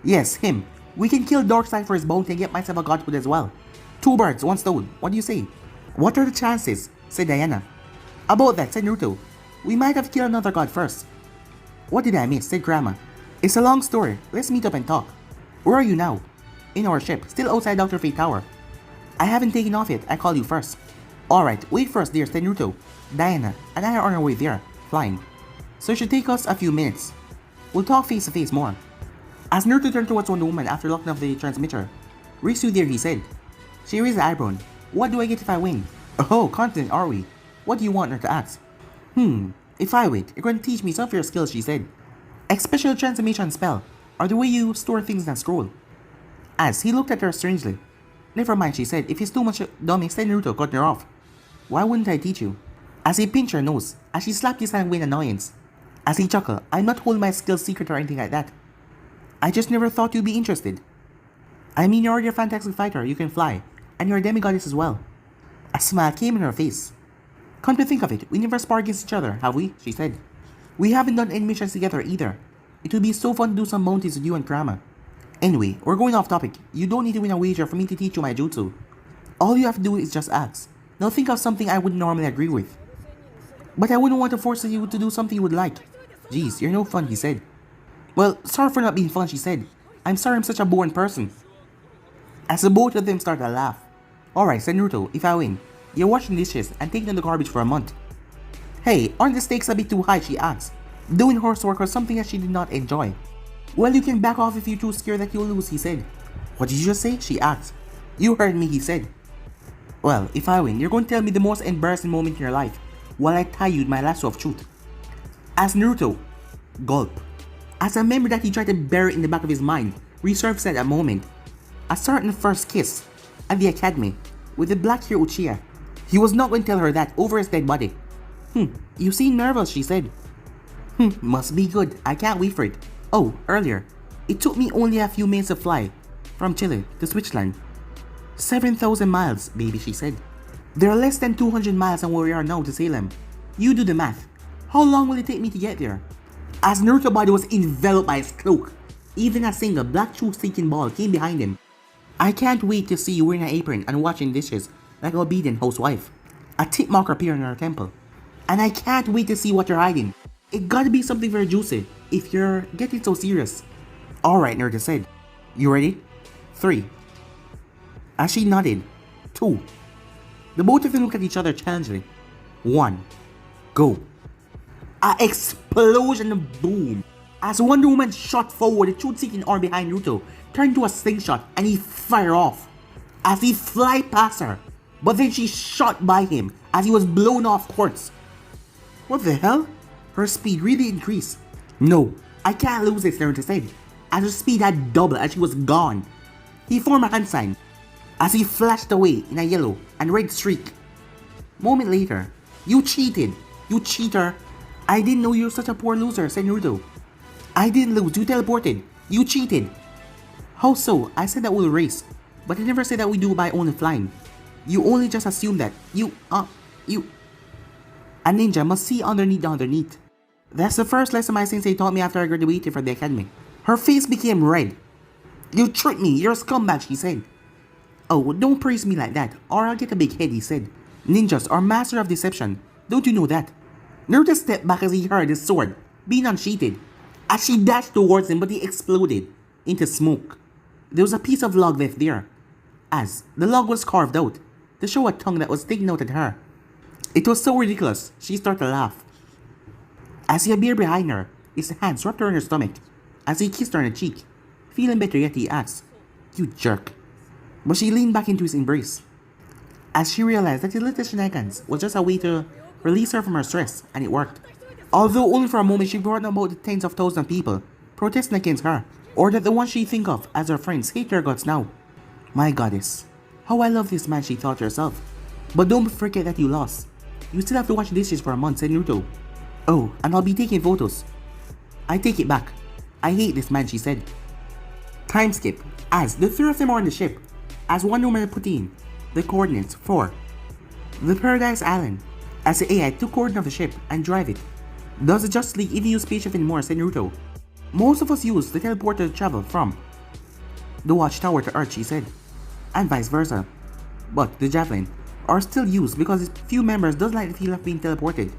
Yes, him. We can kill Darkseid for his bounty and get myself a godhood as well. 2 birds, 1 stone. What do you say? What are the chances? Said Diana. About that, said Naruto. We might have to kill another god first. What did I miss? Said Kurama. It's a long story. Let's meet up and talk. Where are you now? In our ship, still outside Dr. Fate Tower. I haven't taken off yet. I call you first. Alright, wait for us there, said Naruto. Diana and I are on our way there, flying. So it should take us a few minutes. We'll talk face to face more. As Naruto turned towards Wonder Woman after locking off the transmitter. Reach you there, he said. She raised an eyebrow. What do I get if I win? Oh, confident are we? What do you want her to ask? If I win, you're going to teach me some of your skills, she said. A special transformation spell, or the way you store things in a scroll. As he looked at her strangely. Never mind, she said. If it's too much dummy, said Naruto, cut her off. Why wouldn't I teach you? As he pinched her nose, as she slapped his hand with annoyance. As he chuckled, I'm not holding my skills secret or anything like that. I just never thought you'd be interested. I mean, you're already a fantastic fighter, you can fly, and you're a demigoddess as well. A smile came in her face. Come to think of it, we never sparred against each other, have we? She said. We haven't done any missions together either. It would be so fun to do some bounties with you and Kurama. Anyway, we're going off topic. You don't need to win a wager for me to teach you my jutsu. All you have to do is just ask. Now think of something I wouldn't normally agree with. But I wouldn't want to force you to do something you would like. Jeez, you're no fun, he said. Well, sorry for not being fun, she said. I'm sorry I'm such a boring person. As the both of them started to laugh. Alright, said Naruto, if I win, you're washing dishes and taking out the garbage for a month. Hey, aren't the stakes a bit too high, she asked. Doing horsework was something that she did not enjoy. Well, you can back off if you're too scared that you'll lose, he said. What did you just say? She asked. You heard me, he said. Well, if I win, you're going to tell me the most embarrassing moment in your life while I tie you with my lasso of truth. As Naruto, gulp. As a memory that he tried to bury in the back of his mind resurfaced at that moment, a certain first kiss at the academy with the black-haired Uchiha. He was not going to tell her that over his dead body. You seem nervous, she said. Must be good. I can't wait for it. Oh, earlier. It took me only a few minutes to fly from Chile to Switzerland. 7,000 miles, baby, she said. There are less than 200 miles from where we are now to Salem. You do the math. How long will it take me to get there? As Naruto's body was enveloped by his cloak, even a single black truth-seeking ball came behind him. I can't wait to see you wearing an apron and washing dishes like an obedient housewife. A tip marker appeared in our temple. And I can't wait to see what you're hiding. It gotta be something very juicy if you're getting so serious. Alright, Naruto said. You ready? 3. As she nodded. 2. The both of them looked at each other challengingly. 1. Go. An explosion of boom. As Wonder Woman shot forward, the truth-seeking arm behind Naruto turned to a slingshot and he fired off. As he fly past her. But then she shot by him as he was blown off course. What the hell? Her speed really increased. No, I can't lose this, Naruto said. As her speed had doubled and she was gone. He formed a hand sign as he flashed away in a yellow and red streak. Moment later, you cheated. You cheater. I didn't know you were such a poor loser, said Naruto. I didn't lose, you teleported. You cheated. How so? I said that we'll race, but I never said that we do by only flying. You only just assumed that. A ninja must see underneath the underneath. That's the first lesson my sensei taught me after I graduated from the academy. Her face became red. You tricked me, you're a scumbag, she said. Oh, don't praise me like that, or I'll get a big head, he said. Ninjas are master of deception. Don't you know that? Naruto stepped back as he heard his sword being unsheathed. As she dashed towards him, but he exploded into smoke. There was a piece of log left there. As the log was carved out to show a tongue that was sticking out at her. It was so ridiculous, she started to laugh. As he appeared behind her, his hands wrapped around her stomach. As he kissed her on the cheek, feeling better yet he asked, You jerk. But she leaned back into his embrace. As she realized that his little shenanigans was just a way to release her from her stress, and it worked. Although only for a moment she brought about the tens of thousands of people protesting against her, or that the ones she think of as her friends hate their guts now. My goddess, how I love this man, she thought to herself. But don't forget that you lost. You still have to wash dishes for a month, said Naruto. Oh, and I'll be taking photos. I take it back. I hate this man, she said. Time skip. As the three of them are on the ship, as Wonder Woman put in the coordinates for the Paradise Island, as the AI took coordinates of the ship and drive it. Does the Justice League even use spaceship anymore, said Naruto. Most of us use the teleporter to travel from the Watchtower to Earth, she said, and vice versa. But the Javelin are still used because its few members does like the feel of being teleported.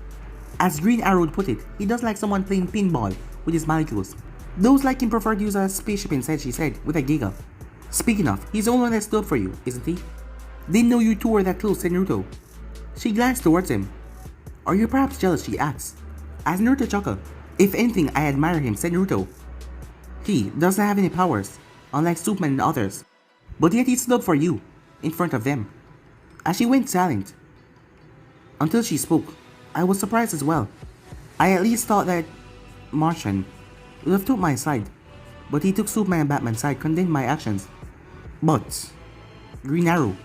As Green Arrow put it, he does like someone playing pinball with his molecules. Those like him prefer to use a spaceship instead, she said, with a giggle. Speaking of, he's the only one that stood up for you, isn't he? Didn't know you two were that close, said Naruto. She glanced towards him. Are you perhaps jealous, she asked. As Naruto chuckled. If anything, I admire him, said Naruto. He doesn't have any powers, unlike Superman and others. But yet he stood up for you, in front of them. As she went silent. Until she spoke, I was surprised as well. I at least thought that Martian would have took my side, but he took Superman and Batman's side, condemned my actions. But Green Arrow,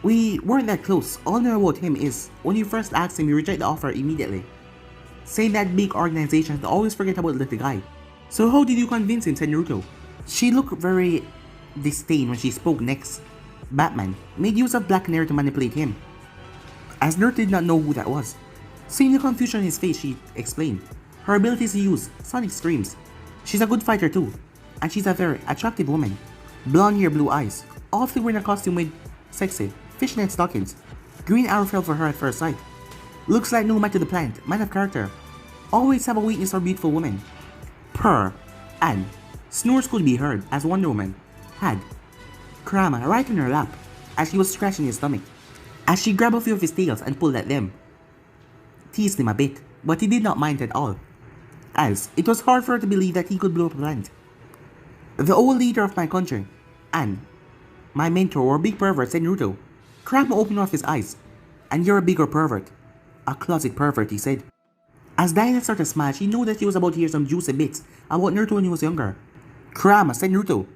we weren't that close. All I know about him is when you first asked him, you reject the offer immediately, saying that big organizations always forget about the little guy. So how did you convince him, said Naruto. She looked very disdain when she spoke next. Batman made use of Black Canary to manipulate him. As Naruto did not know who that was. Seeing the confusion on his face, she explained. Her abilities to use sonic screams. She's a good fighter too, and she's a very attractive woman. Blonde hair, blue eyes, often wearing a costume with sexy fishnet stockings. Green Arrow fell for her at first sight. Looks like no matter the planet, man of character. Always have a weakness for beautiful women. Purr, and snores could be heard as Wonder Woman had Kurama right in her lap as she was scratching his stomach. As she grabbed a few of his tails and pulled at them. Teased him a bit, but he did not mind at all, as it was hard for her to believe that he could blow up a planet. The old leader of my country, and my mentor were big perverts, said Naruto. Kurama opened off his eyes. And you're a bigger pervert. A closet pervert, he said. As Diana started to smile, she knew that she was about to hear some juicy bits about Naruto when he was younger. Kurama, said Naruto.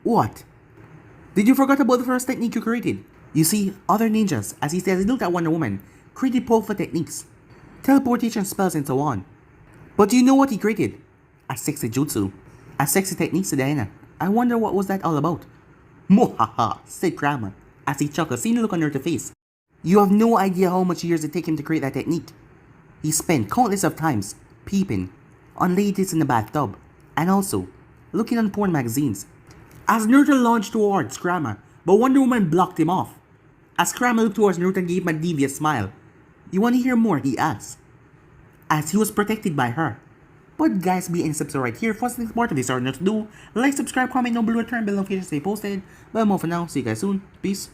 What? Did you forget about the first technique you created? You see, other ninjas, as he says, he looked at Wonder Woman, created powerful techniques, teleportation spells and so on. But do you know what he created? A sexy jutsu. A sexy technique to Diana. I wonder what was that all about. Mohaha, said Kurama, as he chuckled, seeing the look on her face. You have no idea how much years it took him to create that technique. He spent countless of times peeping on ladies in the bathtub, and also looking on porn magazines. As Naruto launched towards Kurama, but Wonder Woman blocked him off. As Kurama looked towards Naruto and gave him a devious smile. You want to hear more? He asked, as he was protected by her. But guys, be in subscribe right here for something more of this or not to do. Like, subscribe, comment down below, turn bell notifications, stay posted. But more for now, see you guys soon. Peace.